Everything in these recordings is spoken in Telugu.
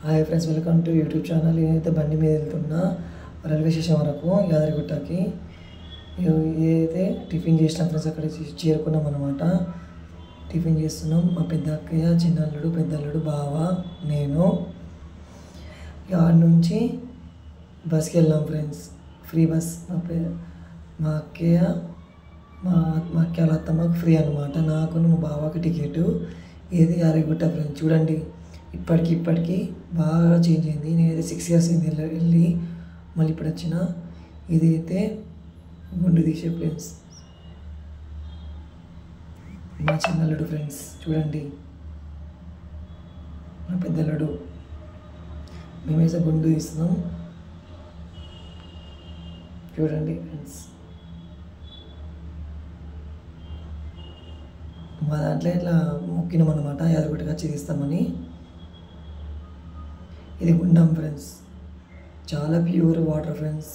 Hi friends, welcome to YouTube channel. నేనైతే బండి మీద వెళ్తున్నా రైల్వే స్టేషన్ వరకు, యాదగిరిగుట్టకి. ఏదైతే టిఫిన్ చేసినాం ఫ్రెండ్స్, అక్కడ చేరుకున్నాం అనమాట. టిఫిన్ చేస్తున్నాం. మా పెద్ద అక్కయ్య, చిన్నల్లుడు, పెద్దల్లుడు, బావ, నేను. ఆడ నుంచి బస్కి వెళ్ళాం ఫ్రెండ్స్. Free bus. మా అక్కయ్య మా అక్కయ్య వాళ్ళ అత్తమ్మకు ఫ్రీ అనమాట. నాకు మా బావకి టికెట్. ఏది యాదగిరిగుట్ట ఫ్రెండ్స్. చూడండి, ఇప్పటికి బాగా చేంజ్ అయింది. నేనైతే 6 years అయింది వెళ్ళి, మళ్ళీ ఇప్పుడు వచ్చిన. ఇదైతే గుండు తీసే ఫ్రెండ్స్. మా చిన్నల్లుడు ఫ్రెండ్స్, చూడండి. మా పెద్దల్లుడు. మేమైతే గుండు తీస్తున్నాం, చూడండి ఫ్రెండ్స్. మా దాంట్లో ఇట్లా మొక్కినాం అనమాట, యాదగిరిగుట్టకి వచ్చి తీస్తామని. ఇది గుండం ఫ్రెండ్స్, చాలా ప్యూర్ వాటర్ ఫ్రెండ్స్.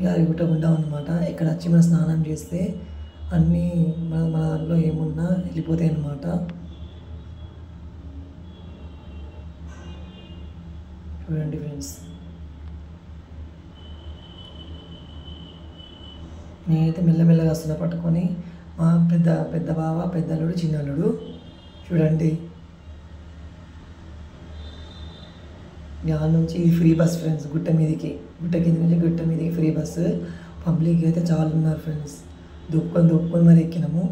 యాదగిరిగుట్ట గుండం అనమాట. ఇక్కడ వచ్చి మనం స్నానం చేస్తే అన్నీ మన దాంట్లో ఏమున్నా వెళ్ళిపోతాయి అన్నమాట. చూడండి ఫ్రెండ్స్. నేనైతే మెల్లమెల్లగా వస్తున్నా పట్టుకొని. మా పెద్ద బావ, పెద్దల్లుడు, చిన్నల్లుడు. చూడండి, యాడ నుంచి ఇది ఫ్రీ బస్ ఫ్రెండ్స్. గుట్ట కింద నుంచి గుట్ట మీదకి ఫ్రీ బస్సు. పబ్లిక్ అయితే చాలా ఉన్నారు ఫ్రెండ్స్. దూపుకొని మరి ఎక్కినాము.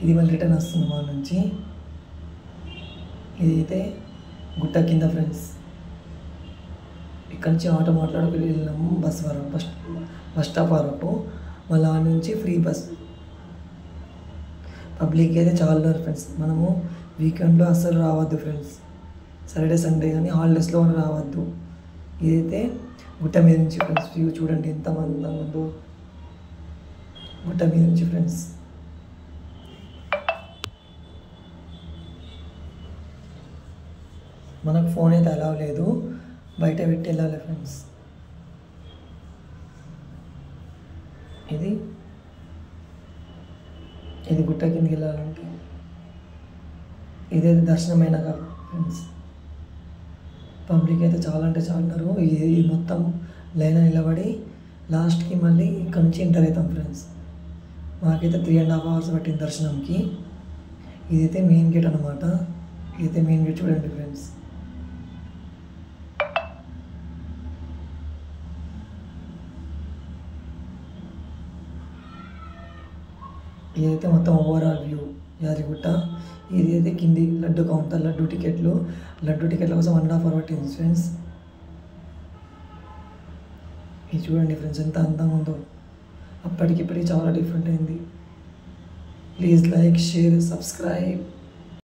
ఇది మళ్ళీ రిటర్న్ వస్తుంది మా నుంచి. ఇదైతే గుట్ట కింద ఫ్రెండ్స్. ఇక్కడ నుంచి ఆటో మాట్లాడుకుని వెళ్ళినాము బస్ స్టాప్ వరకు. మళ్ళీ ఆ నుంచి ఫ్రీ బస్. పబ్లిక్ అయితే చాలా ఉన్నారు ఫ్రెండ్స్. మనము వీకెండ్లో అస్సలు రావద్దు ఫ్రెండ్స్. సాటర్డే, సండే కానీ హాలిడేస్లో రావద్దు. ఇదైతే గుట్ట మీద నుంచి ఫ్రెండ్స్. వ్యూ చూడండి ఎంతమంది ఉందో గుట్ట మీద నుంచి ఫ్రెండ్స్. మనకు ఫోన్ అయితే అలౌ లేదు, బయట పెట్టి వెళ్ళాలి ఫ్రెండ్స్. ఇది గుట్ట కిందకి వెళ్ళాలంటే ఇదైతే దర్శనమైన ఫ్రెండ్స్. పబ్లిక్ అయితే చాలా అంటే చాలా ఉన్నారు. ఇది మొత్తం లైన్ నిలబడి లాస్ట్కి మళ్ళీ ఇక్కడ నుంచి ఎంటర్ అవుతాం ఫ్రెండ్స్. మాకైతే 3.5 hours పట్టింది దర్శనంకి. ఇదైతే మెయిన్ గేట్ అనమాట. ఇదైతే మెయిన్ గేట్. చూడండి ఫ్రెండ్స్. ఇదైతే మొత్తం ఓవరాల్ వ్యూ యాదగిరిగుట్ట. ఇది అయితే కింది లడ్డు కౌంటర్. లడ్డు టికెట్ల కోసం 1.5 hour పట్టింది ఫ్రెండ్స్. ఇది చూడండి ఫ్రెండ్స్ ఎంత అందంగా ఉందో. అప్పటికిప్పటికి చాలా డిఫరెంట్ అయింది. Please like, share, subscribe.